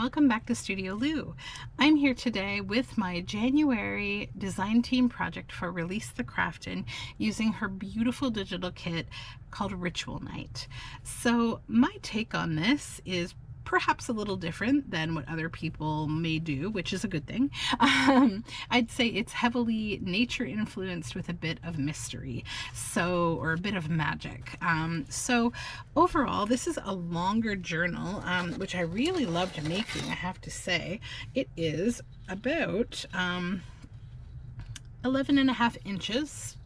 welcome back to Studioloo. I'm here today with my January design team project for Release the Craftin using her beautiful digital kit called Ritual Night. So my take on this is perhaps a little different than what other people may do, which is a good thing. I'd say it's heavily nature influenced with a bit of mystery, or a bit of magic. So overall, this is a longer journal, which I really loved making, I have to say. It is about 11.5 inches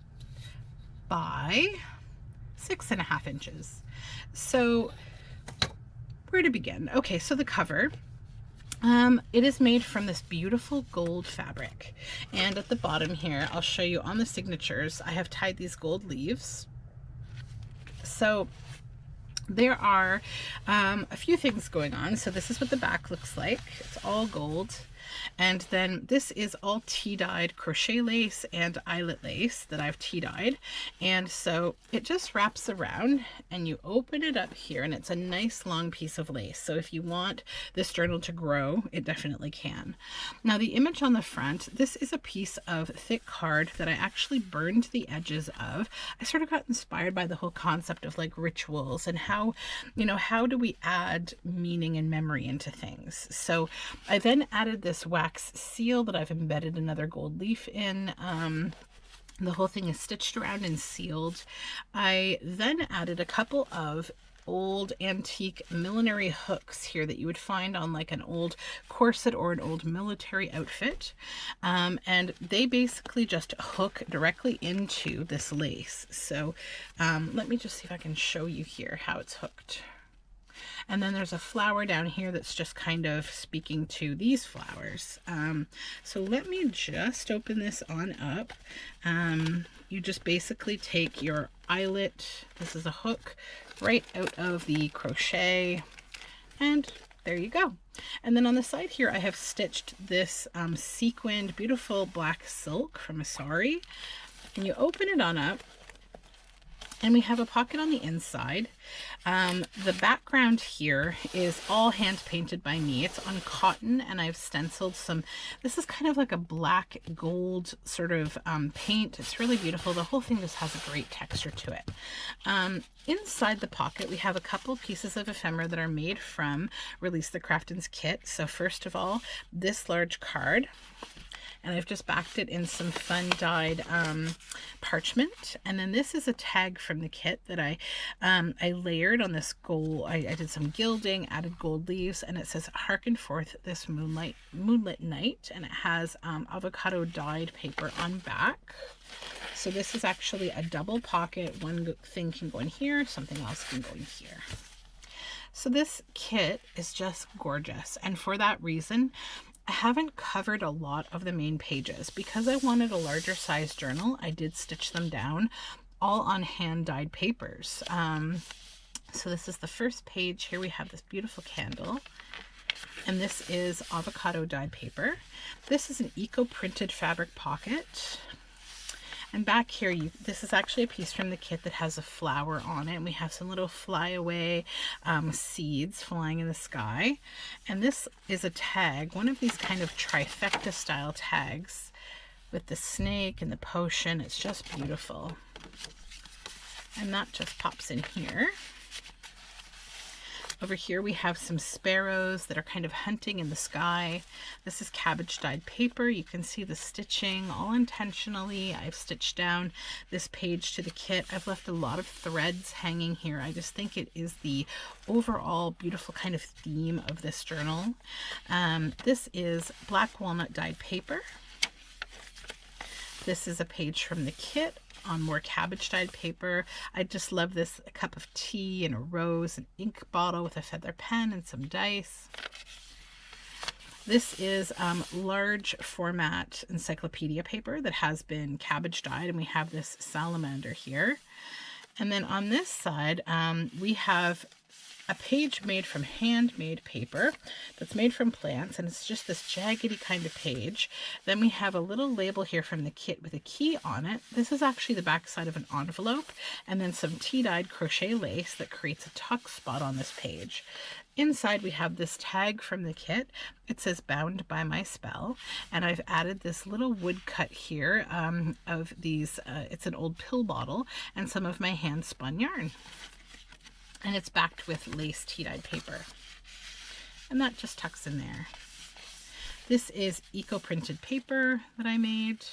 by 6.5 inches. So where to begin? Okay, so the cover, it is made from this beautiful gold fabric, and at the bottom here, I'll show you on the signatures, I have tied these gold leaves. So there are a few things going on. So this is what the back looks like. It's all gold. And then this is all tea-dyed crochet lace and eyelet lace that I've tea-dyed. And so it just wraps around and you open it up here and it's a nice long piece of lace. So if you want this journal to grow, it definitely can. Now the image on the front, this is a piece of thick card that I actually burned the edges of. I sort of got inspired by the whole concept of like rituals and how do we add meaning and memory into things. So I then added this wax seal that I've embedded another gold leaf in. The whole thing is stitched around and sealed. I then added a couple of old antique millinery hooks here that you would find on like an old corset or an old military outfit, and they basically just hook directly into this lace. So let me just see if I can show you here how it's hooked. And then there's a flower down here that's just kind of speaking to these flowers. So let me just open this on up. You just basically take your eyelet, this is a hook, right out of the crochet, and there you go. And then on the side here, I have stitched this sequined, beautiful black silk from a sari. And you open it on up, and we have a pocket on the inside. The background here is all hand painted by me. It's on cotton, and I've stenciled some, this is kind of like a black gold sort of paint. It's really beautiful. The whole thing just has a great texture to it. Inside the pocket, we have a couple pieces of ephemera that are made from Release the Craftin's kit. So first of all, this large card, and I've just backed it in some fun dyed parchment. And then this is a tag from the kit that I layered on this gold. I did some gilding, added gold leaves, and it says "Hearken forth this moonlit night," and it has avocado dyed paper on back. So this is actually a double pocket. One thing can go in here, something else can go in here. So this kit is just gorgeous, and for that reason, I haven't covered a lot of the main pages. Because I wanted a larger size journal, I did stitch them down all on hand dyed papers. So this is the first page. Here we have this beautiful candle, and this is avocado dyed paper. This is an eco printed fabric pocket. And back here, this is actually a piece from the kit that has a flower on it. And we have some little flyaway seeds flying in the sky. And this is a tag, one of these kind of trifecta style tags with the snake and the potion. It's just beautiful. And that just pops in here. Over here we have some sparrows that are kind of hunting in the sky. This is cabbage dyed paper. You can see the stitching all intentionally. I've stitched down this page to the kit. I've left a lot of threads hanging here. I just think it is the overall beautiful kind of theme of this journal. This is black walnut dyed paper. This is a page from the kit on more cabbage dyed paper. I just love this, a cup of tea and a rose, an ink bottle with a feather pen and some dice. This is large format encyclopedia paper that has been cabbage dyed, and we have this salamander here. And then on this side, we have a page made from handmade paper that's made from plants, and it's just this jaggedy kind of page. Then we have a little label here from the kit with a key on it. This is actually the back side of an envelope, and then some tea-dyed crochet lace that creates a tuck spot on this page. Inside we have this tag from the kit. It says bound by my spell, and I've added this little wood cut here of these, it's an old pill bottle and some of my hand spun yarn. And it's backed with lace tea-dyed paper. And that just tucks in there. This is eco-printed paper that I made.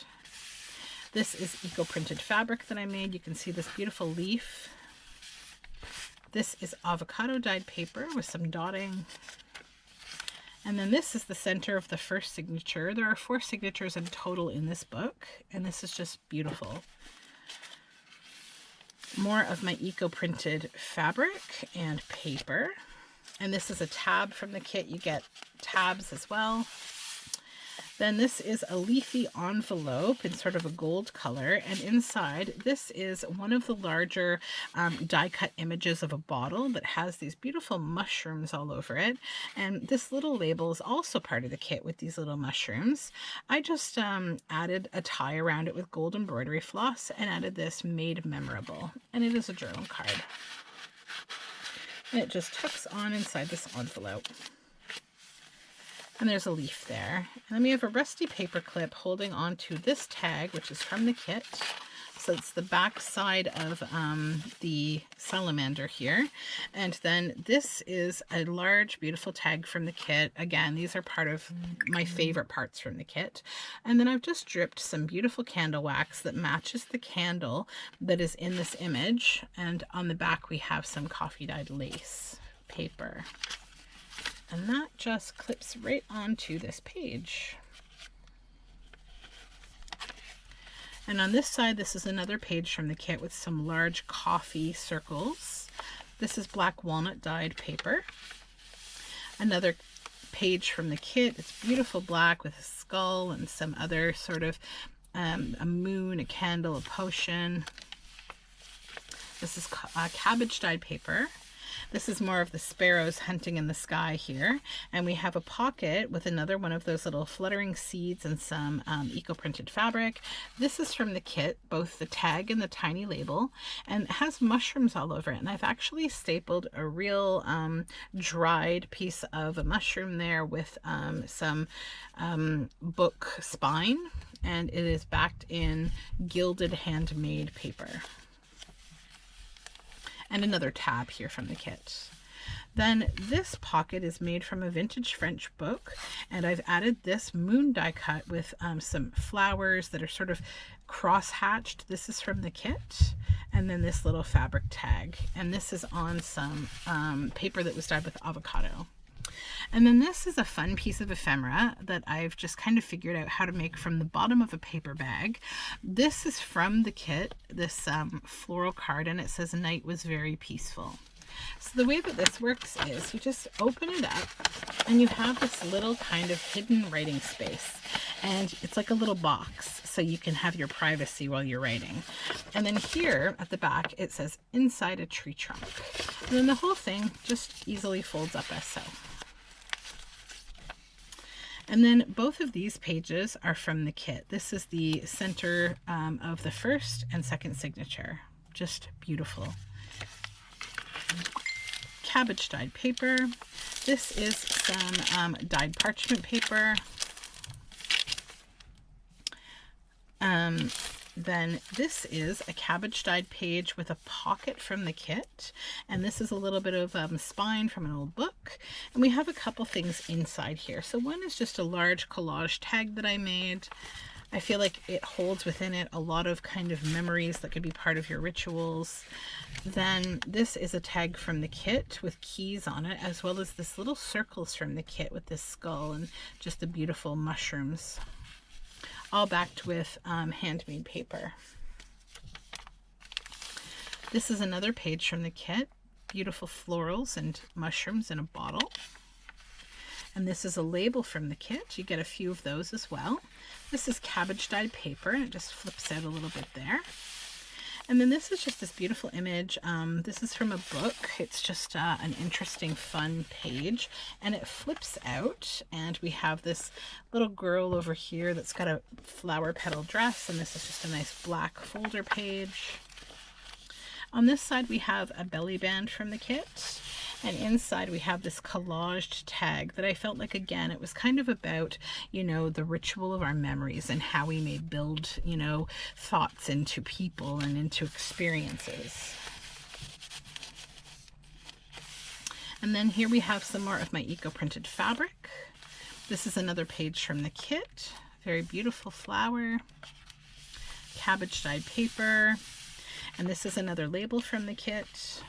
This is eco-printed fabric that I made. You can see this beautiful leaf. This is avocado dyed paper with some dotting. And then this is the center of the first signature. There are 4 signatures in total in this book, and this is just beautiful. More of my eco-printed fabric and paper. And this is a tab from the kit. You get tabs as well. Then this is a leafy envelope in sort of a gold color, and inside this is one of the larger die cut images of a bottle that has these beautiful mushrooms all over it. And this little label is also part of the kit with these little mushrooms. I just added a tie around it with gold embroidery floss and added this made memorable, and it is a journal card. And it just tucks on inside this envelope. And there's a leaf there. And then we have a rusty paper clip holding on to this tag, which is from the kit. So it's the back side of the salamander here. And then this is a large, beautiful tag from the kit. Again, these are part of my favorite parts from the kit. And then I've just dripped some beautiful candle wax that matches the candle that is in this image. And on the back, we have some coffee dyed lace paper. And that just clips right onto this page. And on this side, this is another page from the kit with some large coffee circles. This is black walnut dyed paper. Another page from the kit. It's beautiful black with a skull and some other sort of a moon, a candle, a potion. This is cabbage dyed paper. This is more of the sparrows hunting in the sky here. And we have a pocket with another one of those little fluttering seeds and some eco-printed fabric. This is from the kit, both the tag and the tiny label, and it has mushrooms all over it. And I've actually stapled a real dried piece of a mushroom there with some book spine, and it is backed in gilded handmade paper. And another tab here from the kit. Then this pocket is made from a vintage French book, and I've added this moon die cut with some flowers that are sort of cross-hatched. This is from the kit. And then this little fabric tag. And this is on some paper that was dyed with avocado. And then this is a fun piece of ephemera that I've just kind of figured out how to make from the bottom of a paper bag. This is from the kit, this floral card, and it says night was very peaceful. So the way that this works is you just open it up and you have this little kind of hidden writing space, and it's like a little box so you can have your privacy while you're writing. And then here at the back it says inside a tree trunk, and then the whole thing just easily folds up as so. And then both of these pages are from the kit. This is the center of the first and second signature. Just beautiful. Cabbage dyed paper. This is some dyed parchment paper. Then this is a cabbage dyed page with a pocket from the kit, and this is a little bit of spine from an old book, and we have a couple things inside here. So one is just a large collage tag that I made. I feel like it holds within it a lot of kind of memories that could be part of your rituals. Then this is a tag from the kit with keys on it, as well as this little circles from the kit with this skull and just the beautiful mushrooms, all backed with handmade paper. This is another page from the kit, beautiful florals and mushrooms in a bottle. And this is a label from the kit. You get a few of those as well. This is cabbage dyed paper, and it just flips out a little bit there. And then this is just this beautiful image. This is from a book. It's just an interesting, fun page, and it flips out, and we have this little girl over here that's got a flower petal dress, and this is just a nice black folder page. On this side we have a belly band from the kit, and inside we have this collaged tag that I felt like, again, it was kind of about, you know, the ritual of our memories and how we may build, you know, thoughts into people and into experiences. And then here we have some more of my eco-printed fabric. This is another page from the kit. Very beautiful flower, cabbage dyed paper, and this is another label from the kit.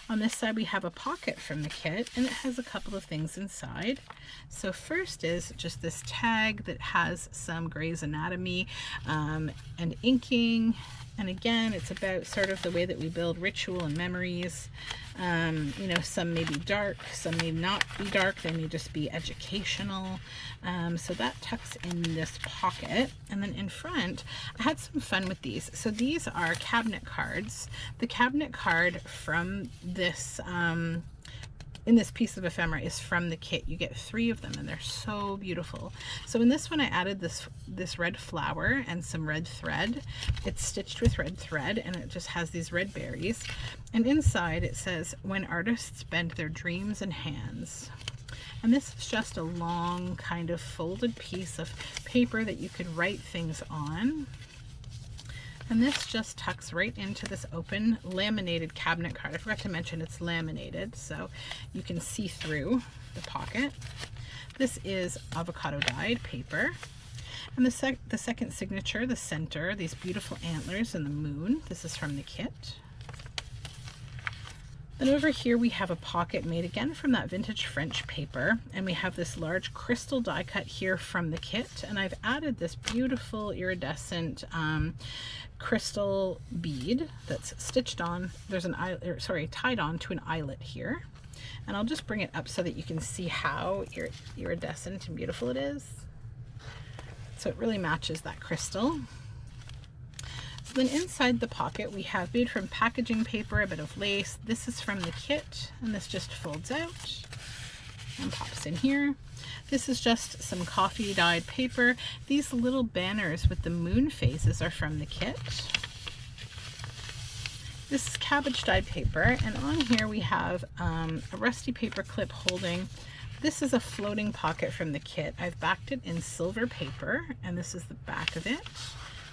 On this side we have a pocket from the kit, and it has a couple of things inside. So first is just this tag that has some Grey's Anatomy and inking. And again, it's about sort of the way that we build ritual and memories. You know, some may be dark, some may not be dark, they may just be educational. So that tucks in this pocket. And then in front, I had some fun with these. So these are cabinet cards. The cabinet card from this, in this piece of ephemera is from the kit. You get 3 of them and they're so beautiful. So in this one I added this red flower and some red thread. It's stitched with red thread and it just has these red berries. And inside it says, "When artists bend their dreams in hands." And this is just a long kind of folded piece of paper that you could write things on. And this just tucks right into this open laminated cabinet card. I forgot to mention it's laminated, so you can see through the pocket. This is avocado dyed paper. And the second signature, the center, these beautiful antlers and the moon. This is from the kit. Then over here we have a pocket made again from that vintage French paper, and we have this large crystal die cut here from the kit, and I've added this beautiful iridescent crystal bead that's stitched on. There's an eyelet, sorry, tied on to an eyelet here, and I'll just bring it up so that you can see how iridescent and beautiful it is. So it really matches that crystal. So then inside the pocket we have made from packaging paper, a bit of lace. This is from the kit, and this just folds out and pops in here. This is just some coffee dyed paper. These little banners with the moon phases are from the kit. This is cabbage dyed paper, and on here we have a rusty paper clip holding. This is a floating pocket from the kit. I've backed it in silver paper, and this is the back of it.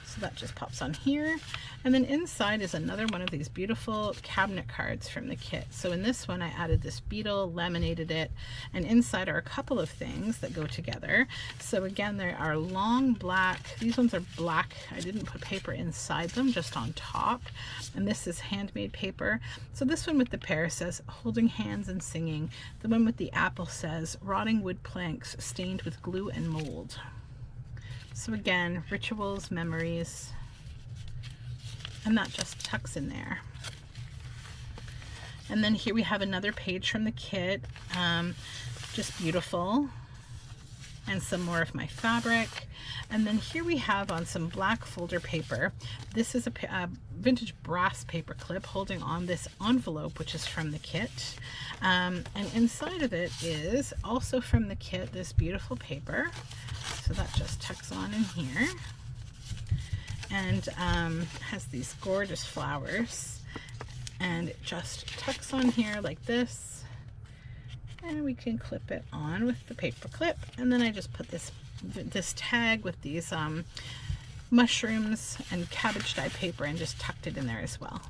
So that just pops on here. And then inside is another one of these beautiful cabinet cards from the kit. So in this one I added this beetle, laminated it, and inside are a couple of things that go together. So again, there are long black, these ones are black. I didn't put paper inside them, just on top. And this is handmade paper. So this one with the pear says holding hands and singing. The one with the apple says rotting wood planks stained with glue and mold. So again, rituals, memories, and that just tucks in there. And then here we have another page from the kit, just beautiful, and some more of my fabric. And then here we have on some black folder paper, this is a vintage brass paper clip holding on this envelope, which is from the kit. And inside of it is also from the kit this beautiful paper. So that just tucks on in here, and has these gorgeous flowers, and it just tucks on here like this, and we can clip it on with the paper clip. And then I just put this tag with these mushrooms and cabbage dye paper and just tucked it in there as well.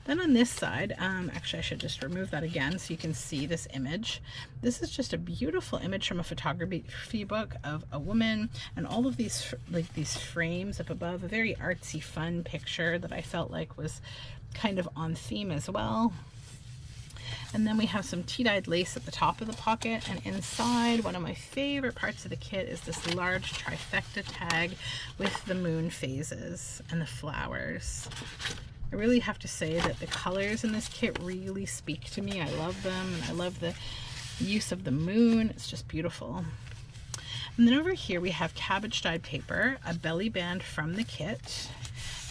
Then on this side, actually I should just remove that again so you can see this image. This is just a beautiful image from a photography book of a woman and all of these, like these frames up above, a very artsy, fun picture that I felt like was kind of on theme as well. And then we have some tea-dyed lace at the top of the pocket, and inside, one of my favorite parts of the kit is this large trifecta tag with the moon phases and the flowers. I really have to say that the colors in this kit really speak to me. I love them, and I love the use of the moon. It's just beautiful. And then over here we have cabbage dyed paper, a belly band from the kit,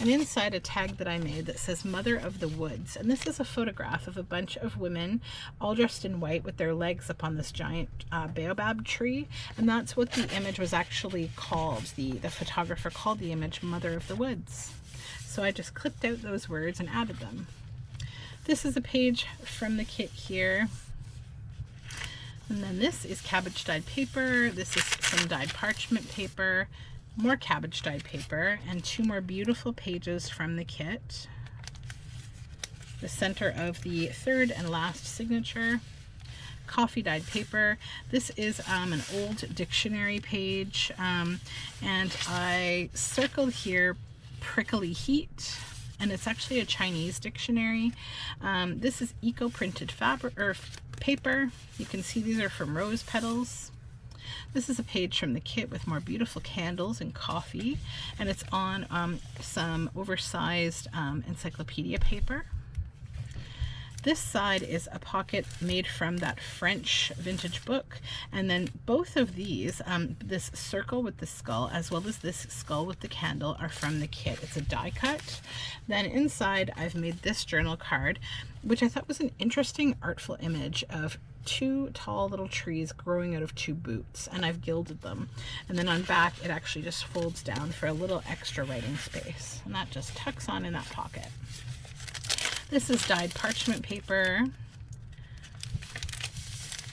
and inside a tag that I made that says Mother of the Woods. And this is a photograph of a bunch of women all dressed in white with their legs up on this giant baobab tree. And that's what the image was actually called. The photographer called the image Mother of the Woods. So I just clipped out those words and added them. This is a page from the kit here. And then this is cabbage dyed paper. This is some dyed parchment paper, more cabbage dyed paper, and 2 more beautiful pages from the kit. The center of the 3rd and last signature. Coffee dyed paper. This is an old dictionary page, and I circled here prickly heat, and it's actually a Chinese dictionary. This is eco printed fabric or paper. You can see these are from rose petals. This is a page from the kit with more beautiful candles and coffee, and it's on some oversized encyclopedia paper. This side is a pocket made from that French vintage book, and then both of these, this circle with the skull as well as this skull with the candle, are from the kit. It's a die cut. Then inside I've made this journal card, which I thought was an interesting artful image of 2 tall little trees growing out of 2 boots, and I've gilded them. And then on back it actually just folds down for a little extra writing space, and that just tucks on in that pocket. This is dyed parchment paper,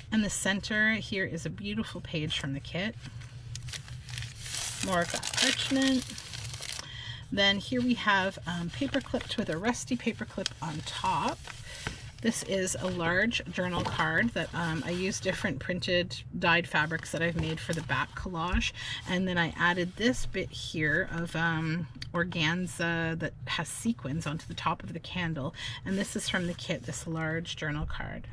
and the center here is a beautiful page from the kit. More of that parchment. Then here we have paper clipped with a rusty paper clip on top. This is a large journal card that I use different printed dyed fabrics that I've made for the back collage, and then I added this bit here of organza that has sequins onto the top of the candle, and this is from the kit, this large journal card.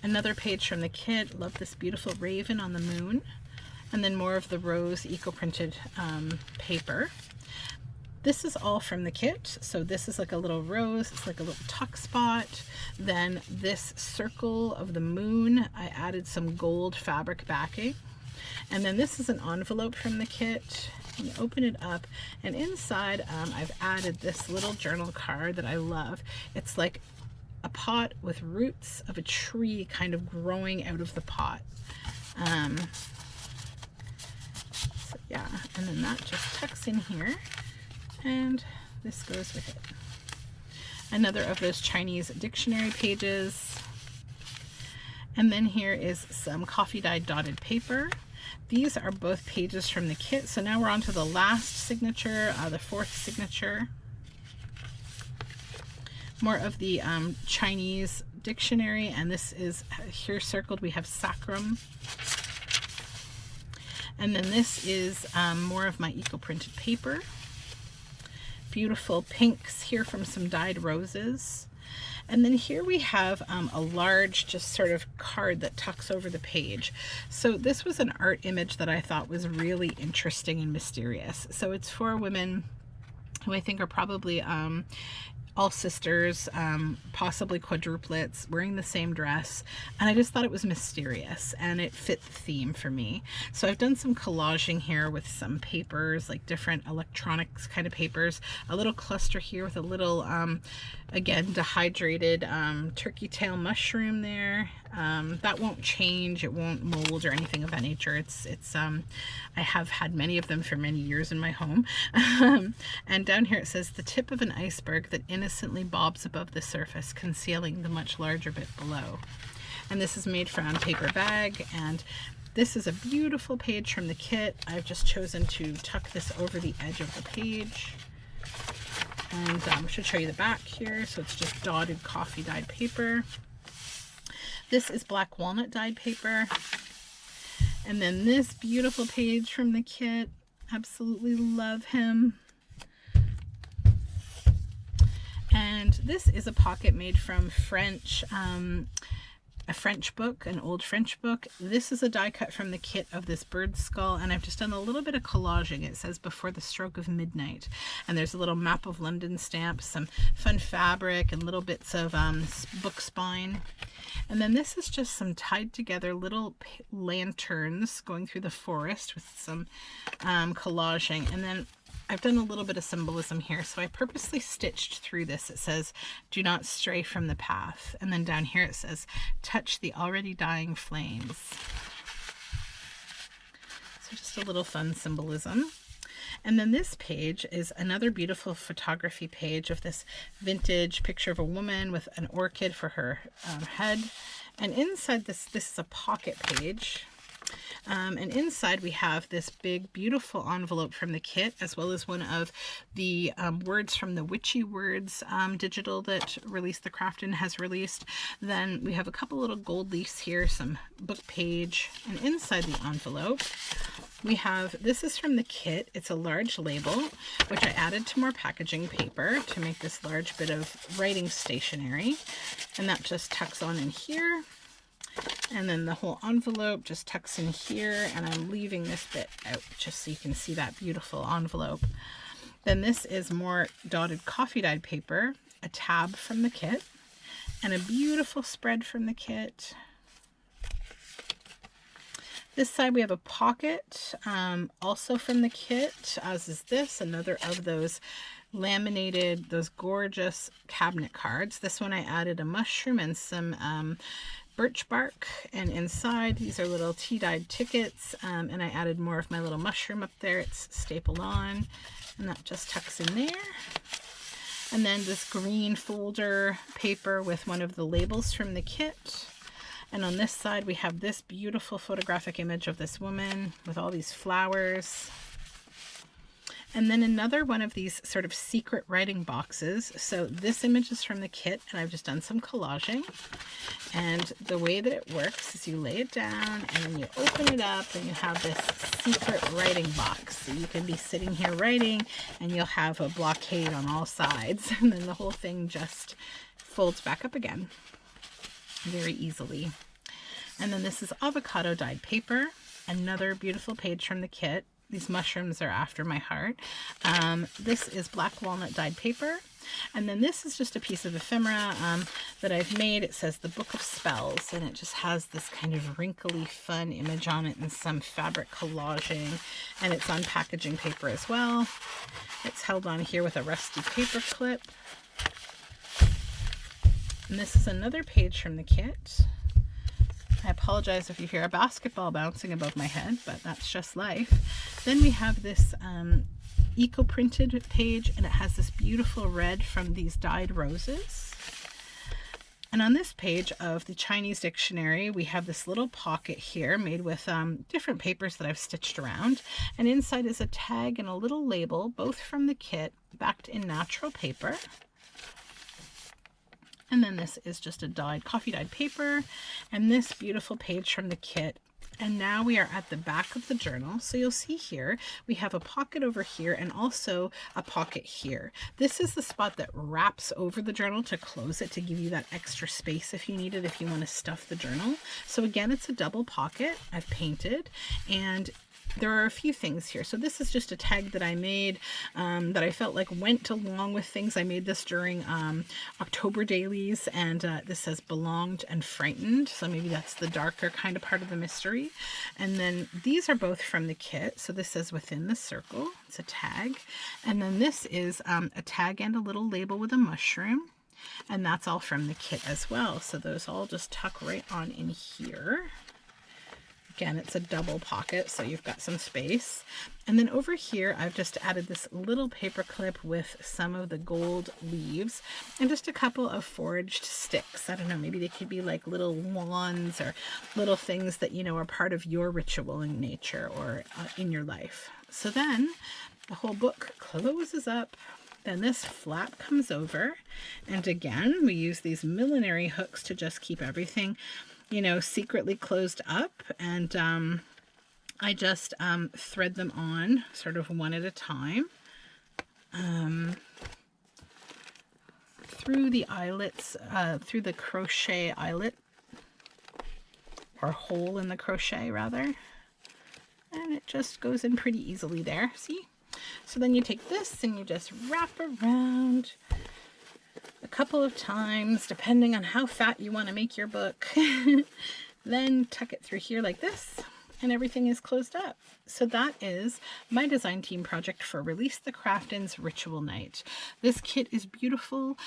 Another page from the kit. Love this beautiful raven on the moon, and then more of the rose eco-printed paper. This is all from the kit. So this is like a little rose, it's like a little tuck spot. Then this circle of the moon, I added some gold fabric backing. And then this is an envelope from the kit. You open it up, and inside I've added this little journal card that I love. It's like a pot with roots of a tree kind of growing out of the pot. So yeah, and then that just tucks in here, and this goes with it. Another of those Chinese dictionary pages. And then here is some coffee dyed dotted paper. These are both pages from the kit. So now we're on to the last signature, the 4th signature. More of the Chinese dictionary, and this is here circled. We have sacrum. And then this is more of my eco-printed paper. Beautiful pinks here from some dyed roses. And then here we have a large just sort of card that tucks over the page. So this was an art image that I thought was really interesting and mysterious. So it's for women who I think are probably all sisters, possibly quadruplets, wearing the same dress, and I just thought it was mysterious and it fit the theme for me. So I've done some collaging here with some papers, like different electronics kind of papers, a little cluster here with a little again dehydrated turkey tail mushroom there. That won't change, it won't mold or anything of that nature. I have had many of them for many years in my home. And down here it says, the tip of an iceberg that innocently bobs above the surface, concealing the much larger bit below. And this is made from paper bag, and this is a beautiful page from the kit. I've just chosen to tuck this over the edge of the page. And I should show you the back here. So it's just dotted coffee dyed paper. This is black walnut dyed paper. And then this beautiful page from the kit. Absolutely love him. And this is a pocket made from French, a French book, an old French book. This is a die cut from the kit of this bird skull, and I've just done a little bit of collaging. It says before the stroke of midnight, and there's a little map of London stamp, some fun fabric, and little bits of book spine. And then this is just some tied together little lanterns going through the forest with some collaging. And then I've done a little bit of symbolism here, so I purposely stitched through this. It says, do not stray from the path. And then down here it says, touch the already dying flames. just a little fun symbolism. And then this page is another beautiful photography page of this vintage picture of a woman with an orchid for her head. And inside this is a pocket page. And inside we have this big beautiful envelope from the kit, as well as one of the words from the Witchy Words digital that Release the Craftin has released. Then we have a couple little gold leaves here, some book page, and inside the envelope we have, this is from the kit, it's a large label, which I added to more packaging paper to make this large bit of writing stationery, and that just tucks on in here. And then the whole envelope just tucks in here, and I'm leaving this bit out just so you can see that beautiful envelope. Then this is more dotted coffee dyed paper, a tab from the kit, and a beautiful spread from the kit. This side we have a pocket, also from the kit, as is this, another of those laminated, those gorgeous cabinet cards. This one I added a mushroom and some birch bark, and inside these are little tea-dyed tickets, and I added more of my little mushroom up there. It's stapled on, and that just tucks in there. And then this green folder paper with one of the labels from the kit. And on this side we have this beautiful photographic image of this woman with all these flowers. And then another one of these sort of secret writing boxes. So this image is from the kit, and I've just done some collaging. And the way that it works is you lay it down and then you open it up and you have this secret writing box. So you can be sitting here writing and you'll have a blockade on all sides, and then the whole thing just folds back up again very easily. And then this is avocado dyed paper, another beautiful page from the kit. These mushrooms are after my heart. This is black walnut dyed paper. And then this is just a piece of ephemera that I've made. It says the Book of Spells, and it just has this kind of wrinkly fun image on it and some fabric collaging, and it's on packaging paper as well. It's held on here with a rusty paper clip. And this is another page from the kit. I apologize if you hear a basketball bouncing above my head, but that's just life. Then we have this eco-printed page, and it has this beautiful red from these dyed roses. And on this page of the Chinese dictionary, we have this little pocket here made with different papers that I've stitched around. And inside is a tag and a little label, both from the kit, backed in natural paper. And then this is just a dyed, coffee dyed paper, and this beautiful page from the kit. And now we are at the back of the journal. So you'll see here, we have a pocket over here and also a pocket here. This is the spot that wraps over the journal to close it, to give you that extra space if you need it, if you want to stuff the journal. So again, it's a double pocket I've painted, and there are a few things here. So this is just a tag that I made that I felt like went along with things. I made this during October dailies, and this says belonged and frightened. So maybe that's the darker kind of part of the mystery. And then these are both from the kit. So this says within the circle. It's a tag. And then this is a tag and a little label with a mushroom. And that's all from the kit as well. So those all just tuck right on in here. Again, it's a double pocket, so you've got some space. And then over here, I've just added this little paper clip with some of the gold leaves and just a couple of foraged sticks. I don't know, maybe they could be like little wands or little things that, you know, are part of your ritual in nature or in your life. So then the whole book closes up. Then this flap comes over. And again, we use these millinery hooks to just keep everything, you know, secretly closed up, and I just thread them on sort of one at a time through the eyelets, through the crochet eyelet, or hole in the crochet rather, and it just goes in pretty easily there, see? So then you take this and you just wrap around a couple of times, depending on how fat you want to make your book. Then tuck it through here like this, and everything is closed up. So that is my design team project for Release the Craftin's Ritual Night. This kit is beautiful.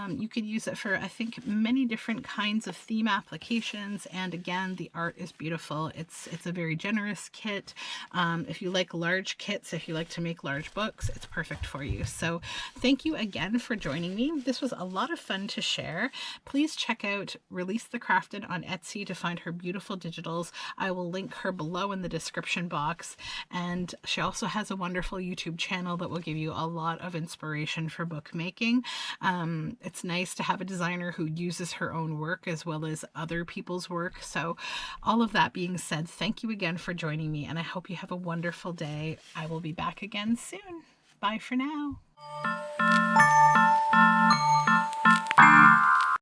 You could use it for, I think, many different kinds of theme applications, and again, the art is beautiful. It's a very generous kit. If you like large kits, if you like to make large books, it's perfect for you. So thank you again for joining me. This was a lot of fun to share. Please check out Release the Craftin on Etsy to find her beautiful digitals. I will link her below in the description box, and she also has a wonderful YouTube channel that will give you a lot of inspiration for bookmaking. It's nice to have a designer who uses her own work as well as other people's work. So all of that being said, thank you again for joining me, and I hope you have a wonderful day. I will be back again soon. Bye for now.